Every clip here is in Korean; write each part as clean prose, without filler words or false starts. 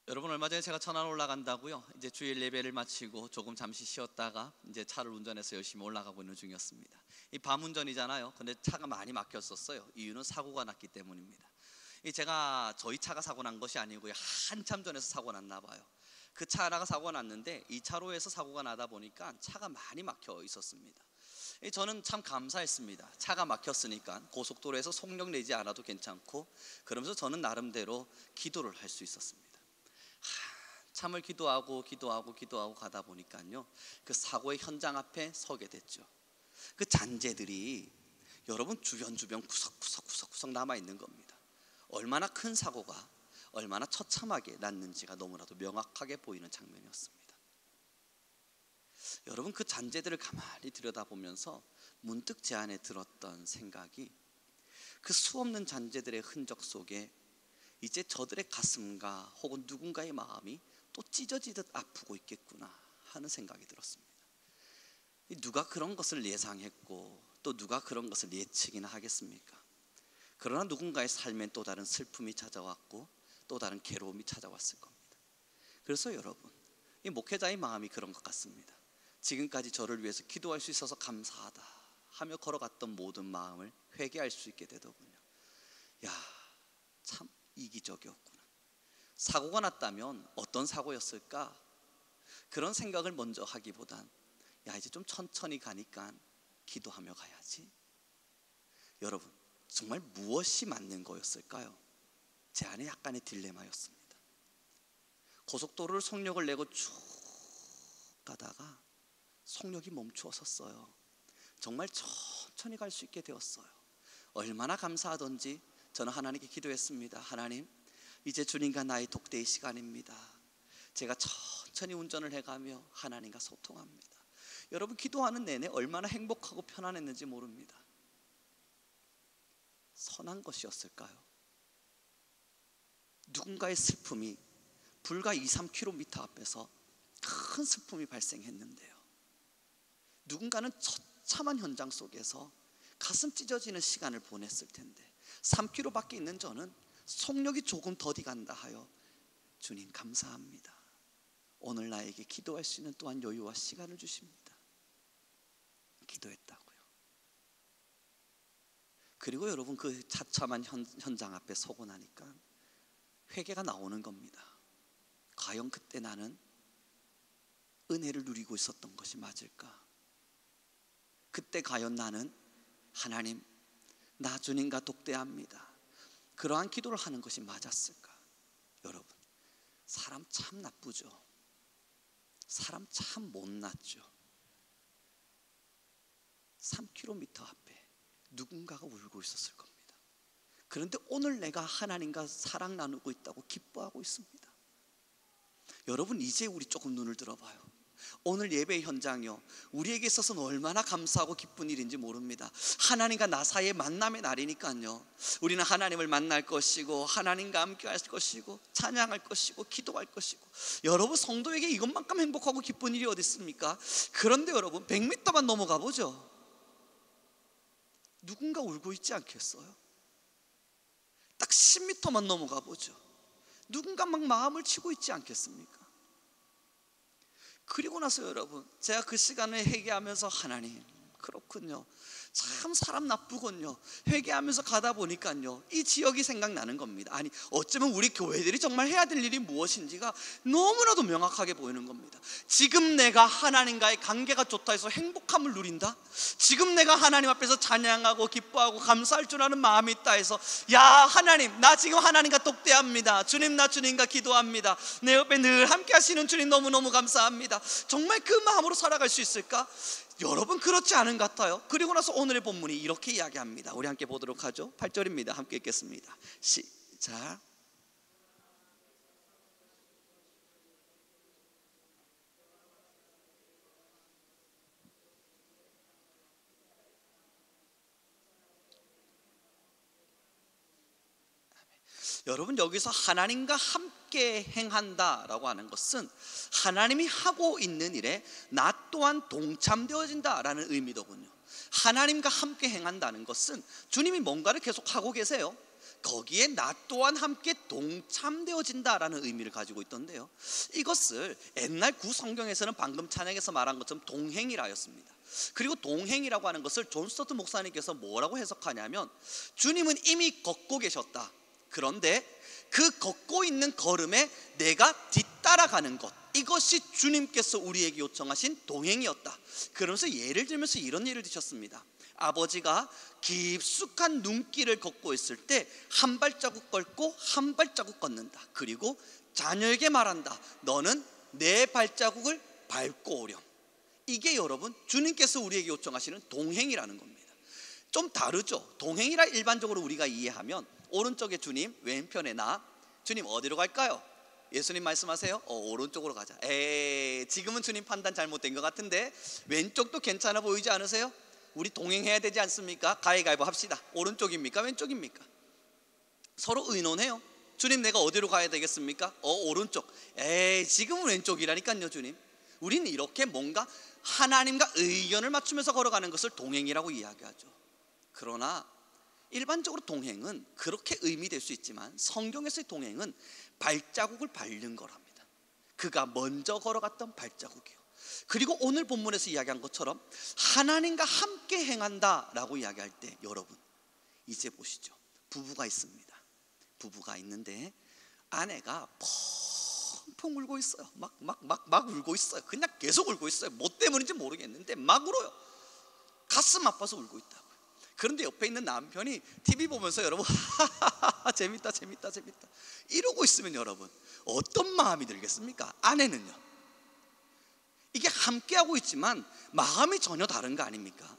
여러분, 얼마 전에 제가 천안 올라간다고요. 이제 주일 예배를 마치고 조금 잠시 쉬었다가 이제 차를 운전해서 열심히 올라가고 있는 중이었습니다. 이 밤 운전이잖아요. 근데 차가 많이 막혔었어요. 이유는 사고가 났기 때문입니다. 제가 저희 차가 사고 난 것이 아니고요, 한참 전에서 사고 났나 봐요. 그 차가 사고 났는데 2차로에서 사고가 나다 보니까 차가 많이 막혀 있었습니다. 저는 참 감사했습니다. 차가 막혔으니까 고속도로에서 속력 내지 않아도 괜찮고, 그러면서 저는 나름대로 기도를 할 수 있었습니다. 참을 기도하고 가다 보니까요, 그 사고의 현장 앞에 서게 됐죠. 그 잔재들이 여러분 주변 구석구석 남아 있는 겁니다. 얼마나 큰 사고가 얼마나 처참하게 났는지가 너무나도 명확하게 보이는 장면이었습니다. 여러분, 그 잔재들을 가만히 들여다보면서 문득 제 안에 들었던 생각이, 그 수없는 잔재들의 흔적 속에 이제 저들의 가슴과 혹은 누군가의 마음이 또 찢어지듯 아프고 있겠구나 하는 생각이 들었습니다. 누가 그런 것을 예상했고 또 누가 그런 것을 예측이나 하겠습니까? 그러나 누군가의 삶엔 또 다른 슬픔이 찾아왔고 또 다른 괴로움이 찾아왔을 겁니다. 그래서 여러분, 이 목회자의 마음이 그런 것 같습니다. 지금까지 저를 위해서 기도할 수 있어서 감사하다 하며 걸어갔던 모든 마음을 회개할 수 있게 되더군요. 야, 참 이기적이었구나. 사고가 났다면 어떤 사고였을까? 그런 생각을 먼저 하기보단, 야, 이제 좀 천천히 가니까 기도하며 가야지. 여러분, 정말 무엇이 맞는 거였을까요? 제 안에 약간의 딜레마였습니다. 고속도로를 속력을 내고 쭉 가다가 속력이 멈추어 섰어요. 정말 천천히 갈 수 있게 되었어요. 얼마나 감사하던지 저는 하나님께 기도했습니다. 하나님, 이제 주님과 나의 독대의 시간입니다. 제가 천천히 운전을 해가며 하나님과 소통합니다. 여러분, 기도하는 내내 얼마나 행복하고 편안했는지 모릅니다. 선한 것이었을까요? 누군가의 슬픔이 불과 2-3km 앞에서 큰 슬픔이 발생했는데요, 누군가는 처참한 현장 속에서 가슴 찢어지는 시간을 보냈을 텐데 3km 밖에 있는 저는 속력이 조금 더디 간다 하여, 주님 감사합니다, 오늘 나에게 기도할 수 있는 또한 여유와 시간을 주십니다. 기도했다고요. 그리고 여러분, 그 처참한 현장 앞에 서고 나니까 회개가 나오는 겁니다. 과연 그때 나는 은혜를 누리고 있었던 것이 맞을까? 그때 과연 나는 하나님, 나 주님과 독대합니다, 그러한 기도를 하는 것이 맞았을까? 여러분, 사람 참 나쁘죠. 사람 참 못났죠. 3km 앞에 누군가가 울고 있었을 겁니다. 그런데 오늘 내가 하나님과 사랑 나누고 있다고 기뻐하고 있습니다. 여러분, 이제 우리 조금 눈을 들어봐요. 오늘 예배 현장이요, 우리에게 있어서는 얼마나 감사하고 기쁜 일인지 모릅니다. 하나님과 나 사이의 만남의 날이니까요, 우리는 하나님을 만날 것이고 하나님과 함께 할 것이고 찬양할 것이고 기도할 것이고, 여러분, 성도에게 이것만큼 행복하고 기쁜 일이 어디 있습니까? 그런데 여러분, 100m만 넘어가 보죠. 누군가 울고 있지 않겠어요? 딱 10m만 넘어가 보죠. 누군가 막 마음을 치고 있지 않겠습니까? 그리고 나서 여러분, 제가 그 시간을 회개하면서, 하나님, 그렇군요, 참 사람 나쁘군요, 회개하면서 가다 보니까요, 이 지역이 생각나는 겁니다. 아니, 어쩌면 우리 교회들이 정말 해야 될 일이 무엇인지가 너무나도 명확하게 보이는 겁니다. 지금 내가 하나님과의 관계가 좋다 해서 행복함을 누린다? 지금 내가 하나님 앞에서 찬양하고 기뻐하고 감사할 줄 아는 마음이 있다 해서, 야, 하나님, 나 지금 하나님과 독대합니다, 주님, 나 주님과 기도합니다, 내 옆에 늘 함께 하시는 주님 너무너무 감사합니다, 정말 그 마음으로 살아갈 수 있을까? 여러분, 그렇지 않은 것 같아요. 그리고 나서 오늘의 본문이 이렇게 이야기합니다. 우리 함께 보도록 하죠. 8절입니다. 함께 읽겠습니다. 시작. 여러분, 여기서 하나님과 함께 행한다라고 하는 것은 하나님이 하고 있는 일에 나 또한 동참되어진다라는 의미더군요. 하나님과 함께 행한다는 것은 주님이 뭔가를 계속 하고 계세요. 거기에 나 또한 함께 동참되어진다라는 의미를 가지고 있던데요, 이것을 옛날 구성경에서는 방금 찬양에서 말한 것처럼 동행이라 하였습니다. 그리고 동행이라고 하는 것을 존 스토트 목사님께서 뭐라고 해석하냐면, 주님은 이미 걷고 계셨다. 그런데 그 걷고 있는 걸음에 내가 뒤따라가는 것, 이것이 주님께서 우리에게 요청하신 동행이었다. 그러면서 예를 들면서 이런 예를 드셨습니다. 아버지가 깊숙한 눈길을 걷고 있을 때 한 발자국 걷고 한 발자국 걷는다. 그리고 자녀에게 말한다. 너는 내 발자국을 밟고 오렴. 이게 여러분 주님께서 우리에게 요청하시는 동행이라는 겁니다. 좀 다르죠. 동행이라 일반적으로 우리가 이해하면 오른쪽에 주님, 왼편에 나. 주님 어디로 갈까요? 예수님 말씀하세요. 오른쪽으로 가자. 지금은 주님 판단 잘못된 것 같은데 왼쪽도 괜찮아 보이지 않으세요? 우리 동행해야 되지 않습니까? 가위바위보 합시다. 오른쪽입니까? 왼쪽입니까? 서로 의논해요. 주님 내가 어디로 가야 되겠습니까? 오른쪽. 지금은 왼쪽이라니까요 주님. 우리는 이렇게 뭔가 하나님과 의견을 맞추면서 걸어가는 것을 동행이라고 이야기하죠. 그러나 일반적으로 동행은 그렇게 의미될 수 있지만 성경에서의 동행은 발자국을 밟는 거랍니다. 그가 먼저 걸어갔던 발자국이요. 그리고 오늘 본문에서 이야기한 것처럼 하나님과 함께 행한다라고 이야기할 때 여러분 이제 보시죠. 부부가 있습니다. 부부가 있는데 아내가 펑펑 울고 있어요. 막 울고 있어요. 그냥 계속 울고 있어요. 뭐 때문인지 모르겠는데 막 울어요. 가슴 아파서 울고 있다고요. 그런데 옆에 있는 남편이 TV 보면서 여러분 재밌다 이러고 있으면 여러분 어떤 마음이 들겠습니까? 아내는요, 이게 함께하고 있지만 마음이 전혀 다른 거 아닙니까?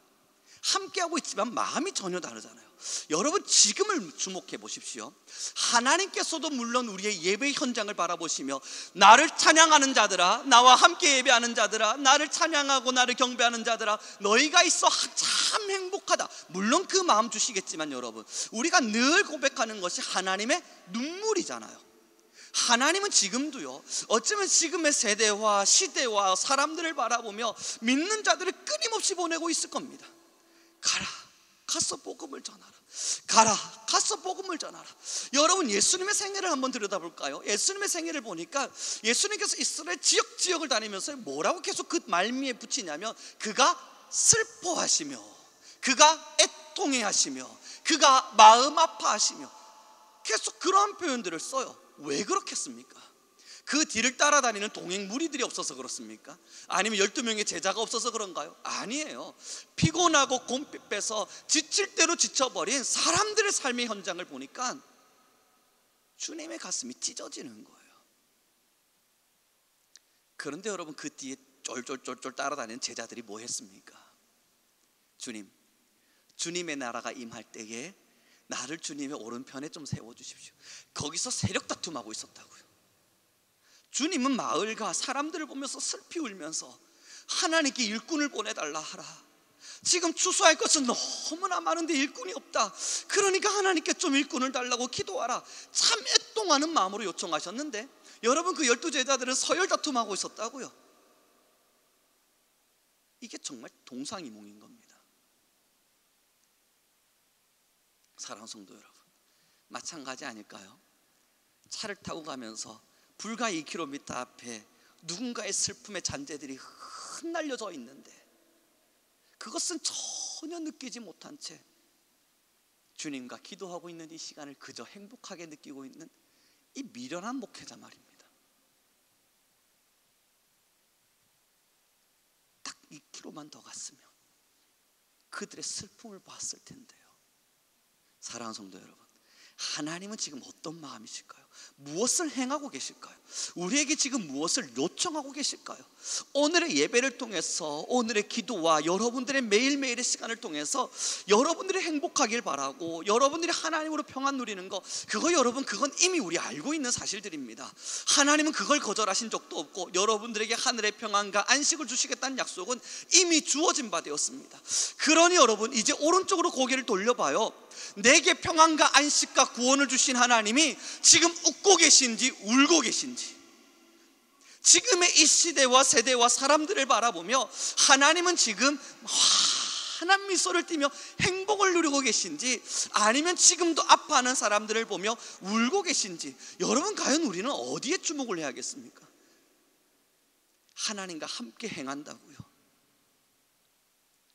함께하고 있지만 마음이 전혀 다르잖아요. 여러분 지금을 주목해 보십시오. 하나님께서도 물론 우리의 예배 현장을 바라보시며 나를 찬양하는 자들아, 나와 함께 예배하는 자들아, 나를 찬양하고 나를 경배하는 자들아, 너희가 있어 참 행복하다. 물론 그 마음 주시겠지만 여러분 우리가 늘 고백하는 것이 하나님의 눈물이잖아요. 하나님은 지금도요, 어쩌면 지금의 세대와 시대와 사람들을 바라보며 믿는 자들을 끊임없이 보내고 있을 겁니다. 가라, 가서 복음을 전하라. 가라, 가서 복음을 전하라. 여러분 예수님의 생애를 한번 들여다볼까요? 예수님의 생애를 보니까 예수님께서 이스라엘 지역을 다니면서 뭐라고 계속 그 말미에 붙이냐면 그가 슬퍼하시며 그가 애통해하시며 그가 마음 아파하시며 계속 그러한 표현들을 써요. 왜 그렇겠습니까? 그 뒤를 따라다니는 동행 무리들이 없어서 그렇습니까? 아니면 12명의 제자가 없어서 그런가요? 아니에요. 피곤하고 곰피 빼서 지칠 대로 지쳐버린 사람들의 삶의 현장을 보니까 주님의 가슴이 찢어지는 거예요. 그런데 여러분 그 뒤에 쫄쫄쫄쫄 따라다니는 제자들이 뭐 했습니까? 주님의 나라가 임할 때에 나를 주님의 오른편에 좀 세워주십시오. 거기서 세력 다툼하고 있었다고요. 주님은 마을과 사람들을 보면서 슬피 울면서 하나님께 일꾼을 보내달라 하라. 지금 추수할 것은 너무나 많은데 일꾼이 없다. 그러니까 하나님께 좀 일꾼을 달라고 기도하라. 참 애통하는 마음으로 요청하셨는데 여러분 그 12제자들은 서열 다툼하고 있었다고요. 이게 정말 동상이몽인 겁니다. 사랑하는 성도 여러분, 마찬가지 아닐까요? 차를 타고 가면서 불과 2km 앞에 누군가의 슬픔의 잔재들이 흩날려져 있는데 그것은 전혀 느끼지 못한 채 주님과 기도하고 있는 이 시간을 그저 행복하게 느끼고 있는 이 미련한 목회자 말입니다. 딱 2km만 더 갔으면 그들의 슬픔을 봤을 텐데요. 사랑하는 성도 여러분, 하나님은 지금 어떤 마음이실까요? 무엇을 행하고 계실까요? 우리에게 지금 무엇을 요청하고 계실까요? 오늘의 예배를 통해서 오늘의 기도와 여러분들의 매일매일의 시간을 통해서 여러분들이 행복하길 바라고 여러분들이 하나님으로 평안 누리는 거, 그거 여러분 그건 이미 우리 알고 있는 사실들입니다. 하나님은 그걸 거절하신 적도 없고 여러분들에게 하늘의 평안과 안식을 주시겠다는 약속은 이미 주어진 바 되었습니다. 그러니 여러분 이제 오른쪽으로 고개를 돌려봐요. 내게 평안과 안식과 구원을 주신 하나님이 지금 웃고 계신지 울고 계신지, 지금의 이 시대와 세대와 사람들을 바라보며 하나님은 지금 환한 미소를 띠며 행복을 누리고 계신지, 아니면 지금도 아파하는 사람들을 보며 울고 계신지, 여러분 과연 우리는 어디에 주목을 해야겠습니까? 하나님과 함께 행한다고요.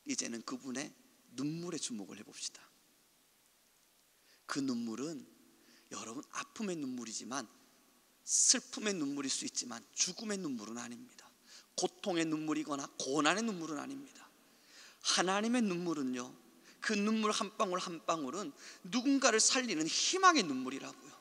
이제는 그분의 눈물에 주목을 해봅시다. 그 눈물은 여러분 아픔의 눈물이지만, 슬픔의 눈물일 수 있지만 죽음의 눈물은 아닙니다. 고통의 눈물이거나 고난의 눈물은 아닙니다. 하나님의 눈물은요, 그 눈물 한 방울 한 방울은 누군가를 살리는 희망의 눈물이라고요.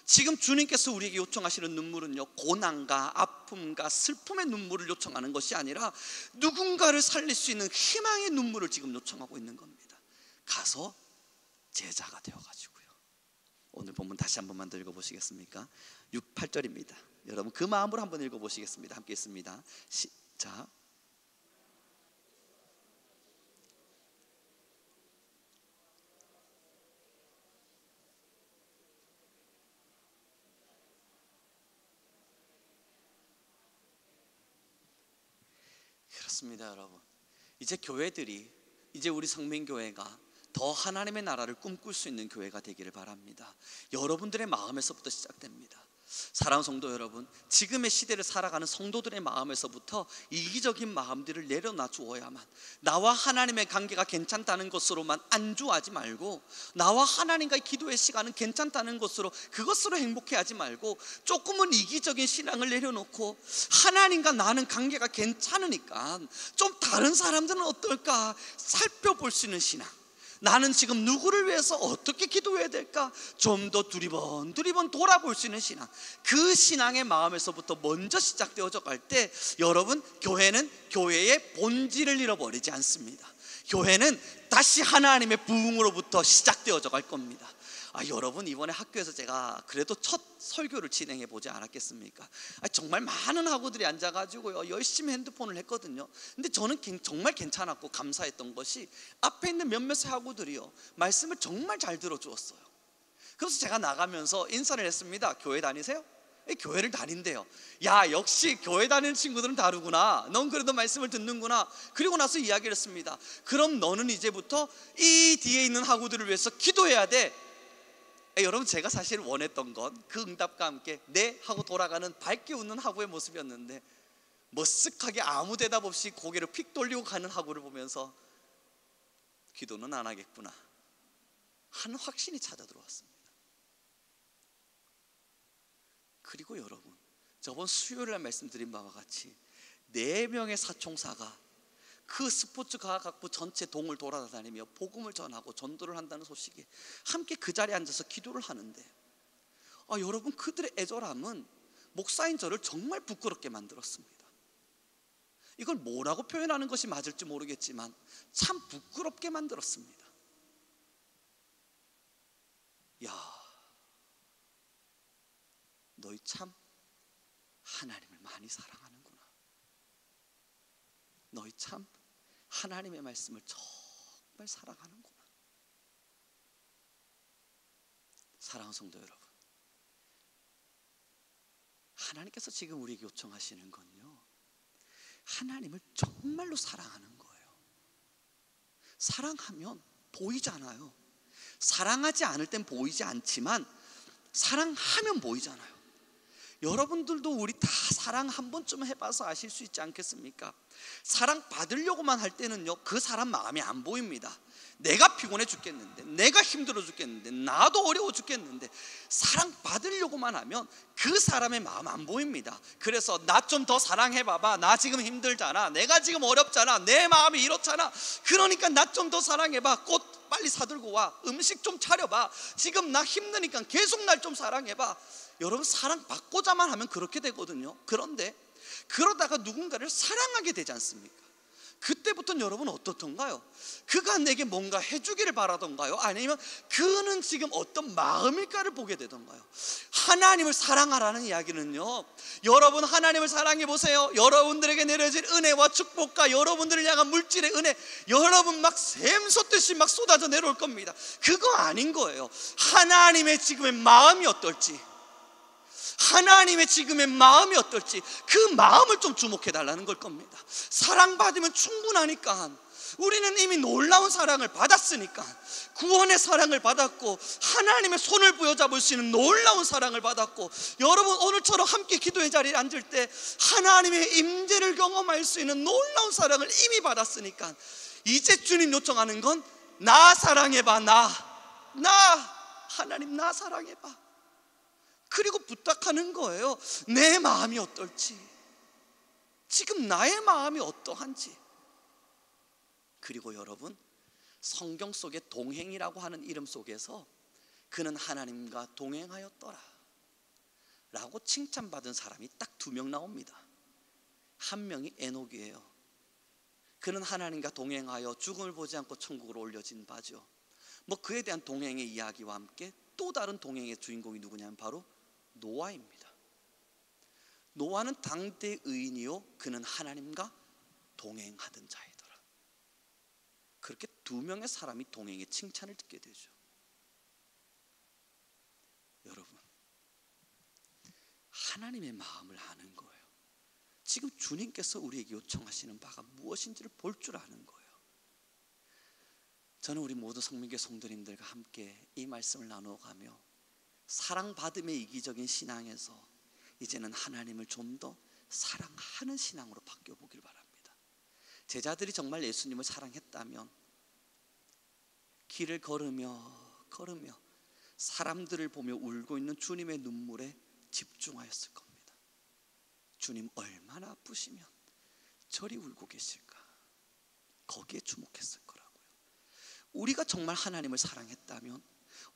지금 주님께서 우리에게 요청하시는 눈물은요, 고난과 아픔과 슬픔의 눈물을 요청하는 것이 아니라 누군가를 살릴 수 있는 희망의 눈물을 지금 요청하고 있는 겁니다. 가서 제자가 되어가지고요. 오늘 본문 다시 한 번만 더 읽어보시겠습니까? 6, 8절입니다. 여러분 그 마음으로 한번 읽어보시겠습니다. 함께 있습니다. 시작. 그렇습니다, 여러분. 이제 교회들이, 이제 우리 성민교회가 더 하나님의 나라를 꿈꿀 수 있는 교회가 되기를 바랍니다. 여러분들의 마음에서부터 시작됩니다. 사랑하는 성도 여러분, 지금의 시대를 살아가는 성도들의 마음에서부터 이기적인 마음들을 내려놔 주어야만, 나와 하나님의 관계가 괜찮다는 것으로만 안주하지 말고, 나와 하나님과의 기도의 시간은 괜찮다는 것으로, 그것으로 행복해하지 말고, 조금은 이기적인 신앙을 내려놓고 하나님과 나는 관계가 괜찮으니까 좀 다른 사람들은 어떨까 살펴볼 수 있는 신앙, 나는 지금 누구를 위해서 어떻게 기도해야 될까 좀 더 두리번 돌아볼 수 있는 신앙, 그 신앙의 마음에서부터 먼저 시작되어져 갈 때, 여러분 교회는 교회의 본질을 잃어버리지 않습니다. 교회는 다시 하나님의 부흥으로부터 시작되어져 갈 겁니다. 여러분 이번에 학교에서 제가 그래도 첫 설교를 진행해 보지 않았겠습니까? 정말 많은 학우들이 앉아가지고요 열심히 핸드폰을 했거든요. 근데 저는 정말 괜찮았고 감사했던 것이, 앞에 있는 몇몇 학우들이요 말씀을 정말 잘 들어주었어요. 그래서 제가 나가면서 인사를 했습니다. 교회 다니세요? 교회를 다닌대요. 야, 역시 교회 다니는 친구들은 다르구나. 넌 그래도 말씀을 듣는구나. 그리고 나서 이야기를 했습니다. 그럼 너는 이제부터 이 뒤에 있는 학우들을 위해서 기도해야 돼. 여러분 제가 사실 원했던 건 그 응답과 함께 네 하고 돌아가는 밝게 웃는 하구의 모습이었는데, 머쓱하게 아무 대답 없이 고개를 픽 돌리고 가는 하구를 보면서 기도는 안 하겠구나 하는 확신이 찾아 들어왔습니다. 그리고 여러분, 저번 수요일에 말씀드린 바와 같이 4명의 사총사가 그 스포츠 과학학부 전체 동을 돌아다니며 복음을 전하고 전도를 한다는 소식에 함께 그 자리에 앉아서 기도를 하는데, 여러분 그들의 애절함은 목사인 저를 정말 부끄럽게 만들었습니다. 이걸 뭐라고 표현하는 것이 맞을지 모르겠지만 참 부끄럽게 만들었습니다. 야, 너희 참 하나님을 많이 사랑하는구나. 너희 참 하나님의 말씀을 정말 사랑하는구나. 사랑하는 성도 여러분, 하나님께서 지금 우리에게 요청하시는 건요, 하나님을 정말로 사랑하는 거예요. 사랑하면 보이잖아요. 사랑하지 않을 땐 보이지 않지만 사랑하면 보이잖아요. 여러분들도 우리 다 사랑 한 번쯤 해봐서 아실 수 있지 않겠습니까? 사랑 받으려고만 할 때는요 그 사람 마음이 안 보입니다. 내가 피곤해 죽겠는데, 내가 힘들어 죽겠는데, 나도 어려워 죽겠는데, 사랑 받으려고만 하면 그 사람의 마음 안 보입니다. 그래서 나 좀 더 사랑해봐봐. 나 지금 힘들잖아. 내가 지금 어렵잖아. 내 마음이 이렇잖아. 그러니까 나 좀 더 사랑해봐. 꽃 빨리 사들고 와. 음식 좀 차려봐. 지금 나 힘드니까 계속 날 좀 사랑해봐. 여러분 사랑받고자만 하면 그렇게 되거든요. 그런데 그러다가 누군가를 사랑하게 되지 않습니까? 그때부터는 여러분 어떻던가요? 그가 내게 뭔가 해주기를 바라던가요? 아니면 그는 지금 어떤 마음일까를 보게 되던가요? 하나님을 사랑하라는 이야기는요, 여러분 하나님을 사랑해 보세요. 여러분들에게 내려질 은혜와 축복과 여러분들을 향한 물질의 은혜, 여러분 막 샘솟듯이 막 쏟아져 내려올 겁니다. 그거 아닌 거예요. 하나님의 지금의 마음이 어떨지, 하나님의 지금의 마음이 어떨지, 그 마음을 좀 주목해 달라는 걸 겁니다. 사랑받으면 충분하니까 우리는 이미 놀라운 사랑을 받았으니까, 구원의 사랑을 받았고 하나님의 손을 부여잡을 수 있는 놀라운 사랑을 받았고, 여러분 오늘처럼 함께 기도의 자리에 앉을 때 하나님의 임재를 경험할 수 있는 놀라운 사랑을 이미 받았으니까, 이제 주님 요청하는 건 나 사랑해봐. 나 하나님 나 사랑해봐. 그리고 부탁하는 거예요. 내 마음이 어떨지, 지금 나의 마음이 어떠한지. 그리고 여러분, 성경 속에 동행이라고 하는 이름 속에서 그는 하나님과 동행하였더라 라고 칭찬받은 사람이 딱 2명 나옵니다. 한 명이 에녹이에요. 그는 하나님과 동행하여 죽음을 보지 않고 천국으로 올려진 바죠. 그에 대한 동행의 이야기와 함께 또 다른 동행의 주인공이 누구냐면 바로 노아입니다. 노아는 당대 의인이요 그는 하나님과 동행하던 자이더라. 그렇게 2명의 사람이 동행의 칭찬을 듣게 되죠. 여러분, 하나님의 마음을 아는 거예요. 지금 주님께서 우리에게 요청하시는 바가 무엇인지를 볼 줄 아는 거예요. 저는 우리 모두 성민교회 성도님들과 함께 이 말씀을 나누어가며 사랑받음의 이기적인 신앙에서 이제는 하나님을 좀 더 사랑하는 신앙으로 바뀌어보길 바랍니다. 제자들이 정말 예수님을 사랑했다면 길을 걸으며 사람들을 보며 울고 있는 주님의 눈물에 집중하였을 겁니다. 주님 얼마나 아프시면 저리 울고 계실까, 거기에 주목했을 거라고요. 우리가 정말 하나님을 사랑했다면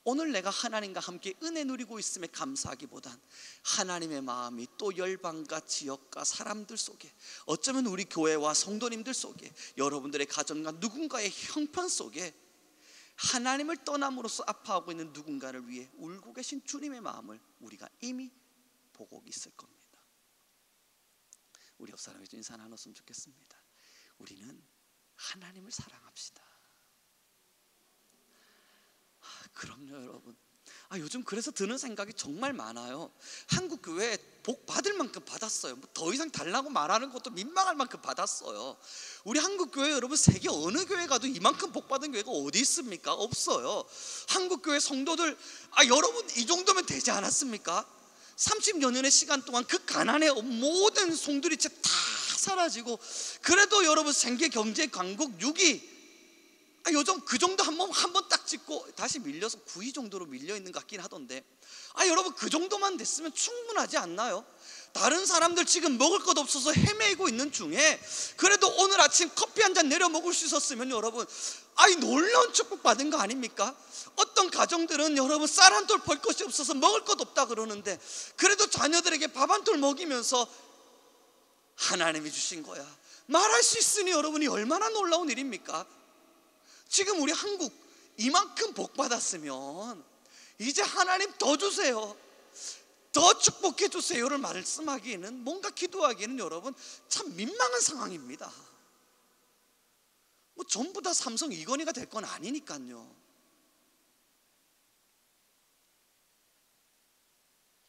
오늘 내가 하나님과 함께 은혜 누리고 있음에 감사하기보단 하나님의 마음이 또 열방과 지역과 사람들 속에, 어쩌면 우리 교회와 성도님들 속에, 여러분들의 가정과 누군가의 형편 속에 하나님을 떠남으로써 아파하고 있는 누군가를 위해 울고 계신 주님의 마음을 우리가 이미 보고 있을 겁니다. 우리 옆 사람이 좀 인사 나눴으면 좋겠습니다. 우리는 하나님을 사랑합시다. 그럼요 여러분. 요즘 그래서 드는 생각이 정말 많아요. 한국 교회 복 받을 만큼 받았어요. 더 이상 달라고 말하는 것도 민망할 만큼 받았어요. 우리 한국 교회 여러분, 세계 어느 교회 가도 이만큼 복 받은 교회가 어디 있습니까? 없어요. 한국 교회 성도들, 여러분 이 정도면 되지 않았습니까? 30여 년의 시간 동안 그 가난의 모든 송두리 채 다 사라지고, 그래도 여러분 생계 경제 강국 6위, 요즘 그 정도 한 번 딱 찍고 다시 밀려서 9위 정도로 밀려 있는 것 같긴 하던데, 여러분 그 정도만 됐으면 충분하지 않나요? 다른 사람들 지금 먹을 것 없어서 헤매고 있는 중에 그래도 오늘 아침 커피 한 잔 내려 먹을 수 있었으면 여러분, 놀라운 축복 받은 거 아닙니까? 어떤 가정들은 여러분 쌀 한 톨 벌 것이 없어서 먹을 것 없다 그러는데, 그래도 자녀들에게 밥 한 톨 먹이면서 하나님이 주신 거야 말할 수 있으니 여러분이 얼마나 놀라운 일입니까? 지금 우리 한국 이만큼 복 받았으면 이제 하나님 더 주세요, 더 축복해 주세요를 말씀하기에는, 뭔가 기도하기에는 여러분 참 민망한 상황입니다. 전부 다 삼성 이건희가 될 건 아니니까요.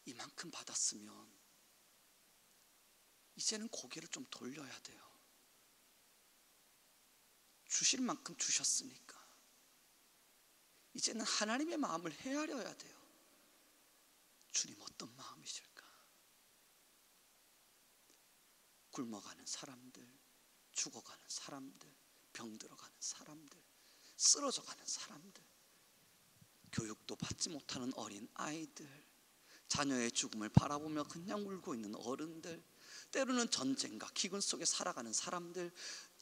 이만큼 받았으면 이제는 고개를 좀 돌려야 돼요. 주실 만큼 주셨으니까 이제는 하나님의 마음을 헤아려야 돼요. 주님 어떤 마음이실까? 굶어가는 사람들, 죽어가는 사람들, 병들어가는 사람들, 쓰러져가는 사람들, 교육도 받지 못하는 어린 아이들, 자녀의 죽음을 바라보며 그냥 울고 있는 어른들, 때로는 전쟁과 기근 속에 살아가는 사람들,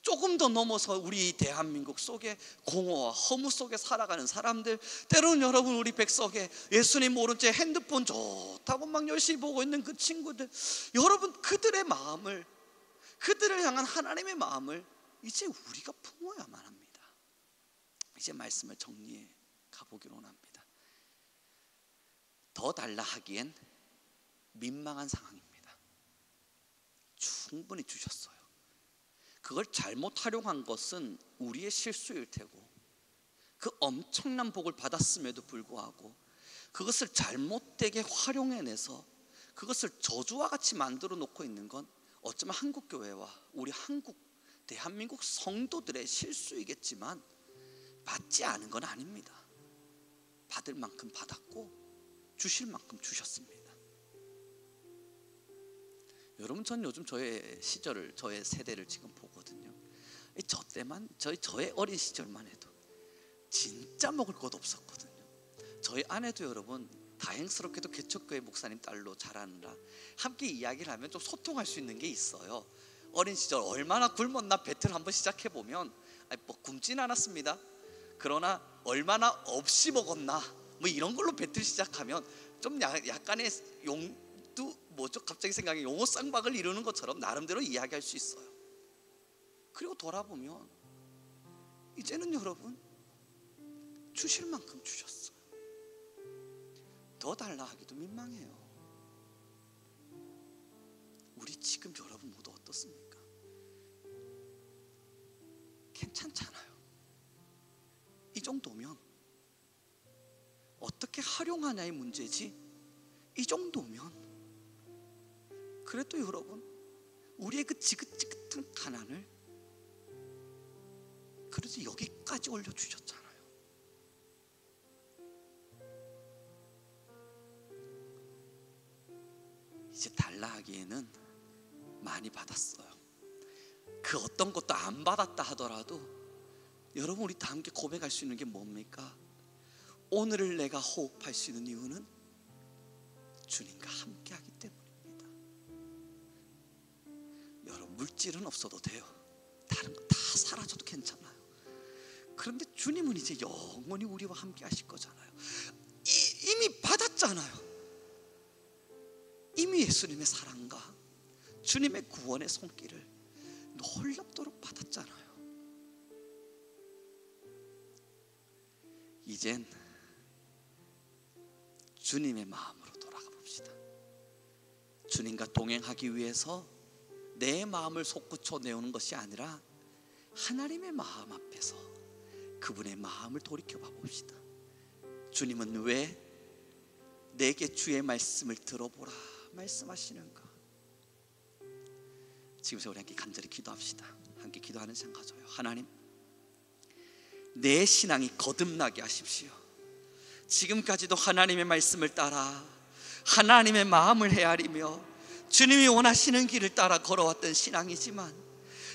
조금 더 넘어서 우리 대한민국 속에 공허와 허무 속에 살아가는 사람들, 때로는 여러분 우리 백석에 예수님 모른 채 핸드폰 좋다고 막 열심히 보고 있는 그 친구들, 여러분 그들의 마음을, 그들을 향한 하나님의 마음을 이제 우리가 품어야만 합니다. 이제 말씀을 정리해 가보기로 합니다. 더 달라 하기엔 민망한 상황입니다. 충분히 주셨어요. 그걸 잘못 활용한 것은 우리의 실수일 테고, 그 엄청난 복을 받았음에도 불구하고 그것을 잘못되게 활용해내서 그것을 저주와 같이 만들어 놓고 있는 건 어쩌면 한국교회와 우리 한국 대한민국 성도들의 실수이겠지만 받지 않은 건 아닙니다. 받을 만큼 받았고 주실 만큼 주셨습니다. 여러분, 전 요즘 저의 시절을, 저의 세대를 지금 보거든요. 저 때만, 저의 어린 시절만 해도 진짜 먹을 것 없었거든요. 저희 아내도 여러분, 다행스럽게도 개척교회 목사님 딸로 자라느라 함께 이야기를 하면 좀 소통할 수 있는 게 있어요. 어린 시절 얼마나 굶었나 배틀 한번 시작해보면 뭐 굶진 않았습니다. 그러나 얼마나 없이 먹었나 뭐 이런 걸로 배틀 시작하면 좀 약간의 갑자기 생각에 용어 쌍박을 이루는 것처럼 나름대로 이야기할 수 있어요. 그리고 돌아보면 이제는 여러분, 주실 만큼 주셨어요. 더 달라 하기도 민망해요. 우리 지금 여러분 모두 어떻습니까? 괜찮잖아요. 이 정도면 어떻게 활용하냐의 문제지, 이 정도면 그래도 여러분, 우리의 그 지긋지긋한 가난을 그래도 여기까지 올려주셨잖아요. 이제 달라 하기에는 많이 받았어요. 그 어떤 것도 안 받았다 하더라도 여러분, 우리 다 함께 고백할 수 있는 게 뭡니까? 오늘을 내가 호흡할 수 있는 이유는 주님과 함께 하기 때문입니다. 여러분, 물질은 없어도 돼요. 다른 거 다 사라져도 괜찮아요. 그런데 주님은 이제 영원히 우리와 함께 하실 거잖아요. 이미 받았잖아요. 이미 예수님의 사랑과 주님의 구원의 손길을 놀랍도록 받았잖아요. 이젠 주님의 마음으로 돌아가 봅시다. 주님과 동행하기 위해서 내 마음을 솟구쳐 내오는 것이 아니라 하나님의 마음 앞에서 그분의 마음을 돌이켜봐 봅시다. 주님은 왜 내게 주의 말씀을 들어보라 말씀하시는가? 지금 우리 함께 간절히 기도합시다. 함께 기도하는 시간 가져요. 하나님, 내 신앙이 거듭나게 하십시오. 지금까지도 하나님의 말씀을 따라 하나님의 마음을 헤아리며 주님이 원하시는 길을 따라 걸어왔던 신앙이지만,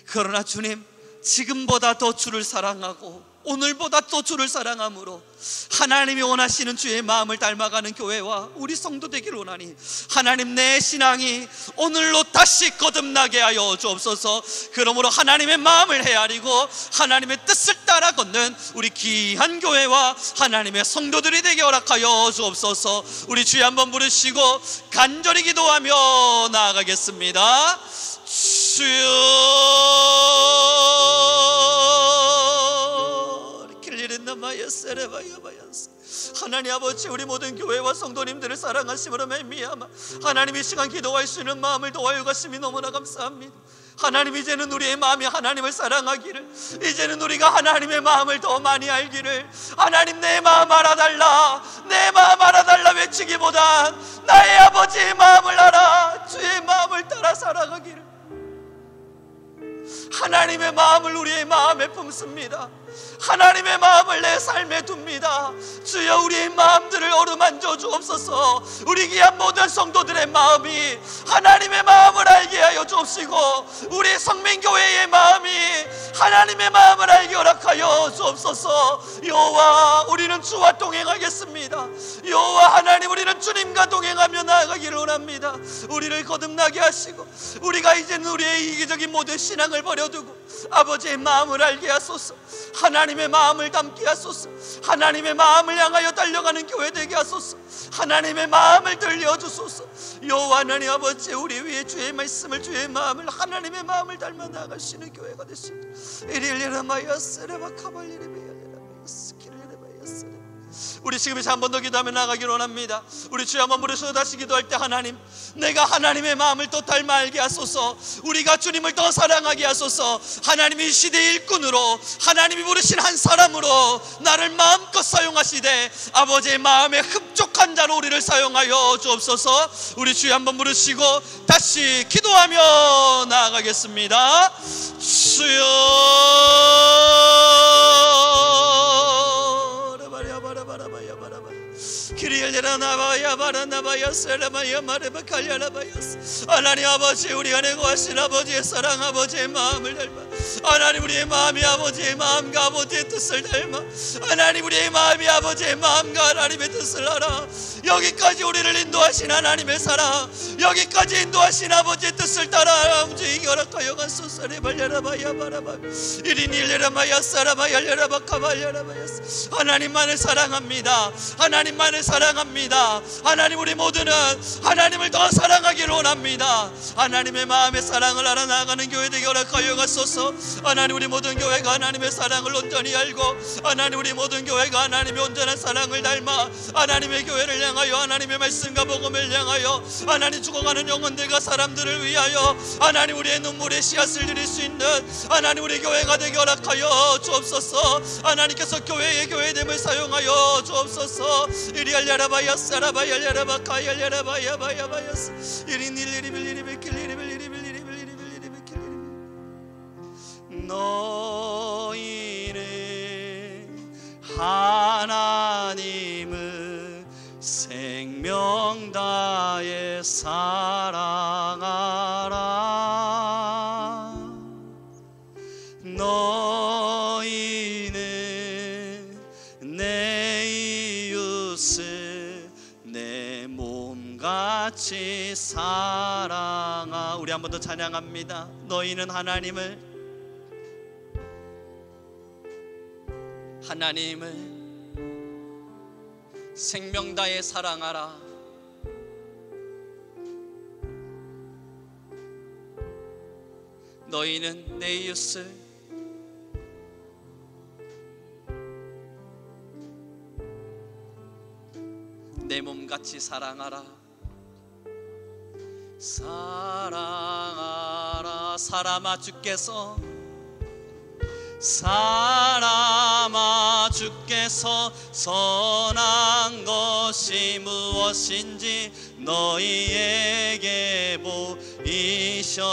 그러나 주님, 지금보다 더 주를 사랑하고 오늘보다 또 주를 사랑함으로 하나님이 원하시는 주의 마음을 닮아가는 교회와 우리 성도 되기를 원하니, 하나님, 내 신앙이 오늘로 다시 거듭나게 하여 주옵소서. 그러므로 하나님의 마음을 헤아리고 하나님의 뜻을 따라 걷는 우리 귀한 교회와 하나님의 성도들이 되게 허락하여 주옵소서. 우리 주여 한번 부르시고 간절히 기도하며 나아가겠습니다. 주여, 하나님 아버지, 우리 모든 교회와 성도님들을 사랑하심으로 말미암아 하나님, 이 시간 기도할 수 있는 마음을 도와여 가심이 너무나 감사합니다. 하나님, 이제는 우리의 마음이 하나님을 사랑하기를, 이제는 우리가 하나님의 마음을 더 많이 알기를, 하나님, 내 마음 알아달라, 내 마음 알아달라 외치기보다 나의 아버지의 마음을 알아 주의 마음을 따라 살아가기를, 하나님의 마음을 우리의 마음에 품습니다. 하나님의 마음을 내 삶에 둡니다. 주여, 우리의 마음들을 어루만져 주옵소서. 우리 귀한 모든 성도들의 마음이 하나님의 마음을 알게 하여 주옵시고, 우리 성민교회의 마음이 하나님의 마음을 알게 허락하여 주옵소서. 여호와, 우리는 주와 동행하겠습니다. 여호와 하나님, 우리는 주님과 동행하며 나아가기를 원합니다. 우리를 거듭나게 하시고 우리가 이제는 우리의 이기적인 모든 신앙을 버려두고 아버지의 마음을 알게 하소서. 하나님의 마음을 담게 하소서. 하나님의 마음을 향하여 달려가는 교회 되게 하소서. 하나님의 마음을 들려주소서. 여호와 하나님 아버지, 우리 위에 주의 말씀을, 주의 마음을, 하나님의 마음을 닮아 나아가시는 교회가 되시고, 우리 지금 이제 한 번 더 기도하며 나가기를 원합니다. 우리 주여 한번 부르셔서 다시 기도할 때 하나님, 내가 하나님의 마음을 또 닮아 알게 하소서. 우리가 주님을 더 사랑하게 하소서. 하나님이 시대의 일꾼으로, 하나님이 부르신 한 사람으로 나를 마음껏 사용하시되 아버지의 마음에 흡족한 자로 우리를 사용하여 주옵소서. 우리 주여 한번 부르시고 다시 기도하며 나아가겠습니다. 주여 하나님 아버지, 우리가 내고하신 아버지의 사랑, 아버지의 마음을 닮아, 하나님 우리의 마음이 아버지의 마음과 아버지의 뜻을 닮아, 하나님 우리의 마음이 아버지의 마음과 하나님의 뜻을 알아 여기까지 우리를 인도하신 하나님의 사랑, 여기까지 인도하신 아버지의 뜻을 따라 움직이게 허락하여 가소서. 하나님만을 사랑합니다. 하나님만을 사랑합니다. 하나님, 우리 모두는 하나님을 더 사랑하기를 원합니다. 하나님의 마음의 사랑을 알아나가는 교회 되게 허락하여 가소서. 하나님, 우리 모든 교회가 하나님의 사랑을 온전히 알고, 하나님 우리 모든 교회가 하나님의 온전한 사랑을 닮아 하나님의 교회를 향하여, 하나님의 말씀과 복음을 향하여, 하나님 죽어가는 영혼들과 사람들을 위하여 하나님 우리의 눈물의 씨앗을 드릴 수 있는 하나님 우리 교회가 되게 허락하여 주옵소서. 하나님께서 교회의 교회됨을 사용하여 주옵소서. 이리 알려라바야 사라바 열려라바 카열려라바야 바야바야스 너희는 하나님을 생명 다해 사랑하라. 너희는 내 이웃을 내 몸같이 사랑하. 우리 한 번 더 찬양합니다. 너희는 하나님을 생명 다해 사랑하라. 너희는 내 이웃을 내 몸같이 사랑하라. 사랑하라. 사람아 주께서 선한 것이 무엇인지 너희에게 보이셨으니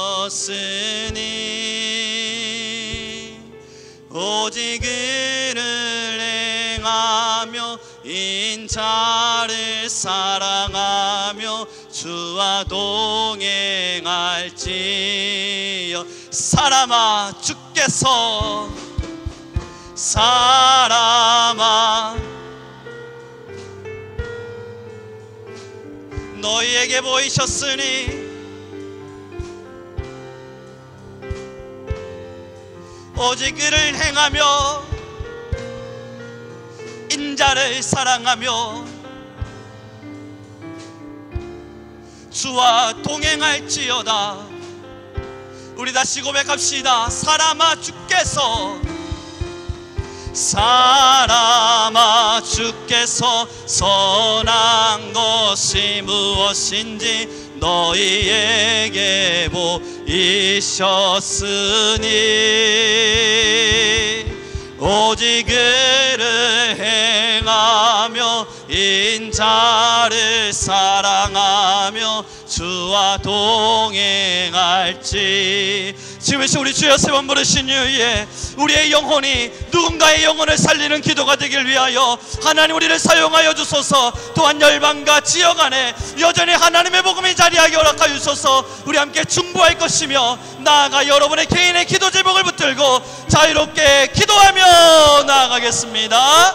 오직 그를 행하며 인자를 사랑하며 주와 동행할지요. 사람아 주께서 너희에게 보이셨으니 오직 그를 행하며 인자를 사랑하며 주와 동행할지어다. 우리 다시 고백합시다. 사람아 주께서 선한 것이 무엇인지 너희에게 보이셨으니 오직 그를 행하며 인자를 사랑하며 주와 동행할지. 지금 우리 주여 세 번 부르신 이후에 우리의 영혼이 누군가의 영혼을 살리는 기도가 되길 위하여 하나님 우리를 사용하여 주소서. 또한 열방과 지역 안에 여전히 하나님의 복음이 자리하게 허락하여 주소서. 우리 함께 중보할 것이며 나아가 여러분의 개인의 기도 제목을 붙들고 자유롭게 기도하며 나아가겠습니다.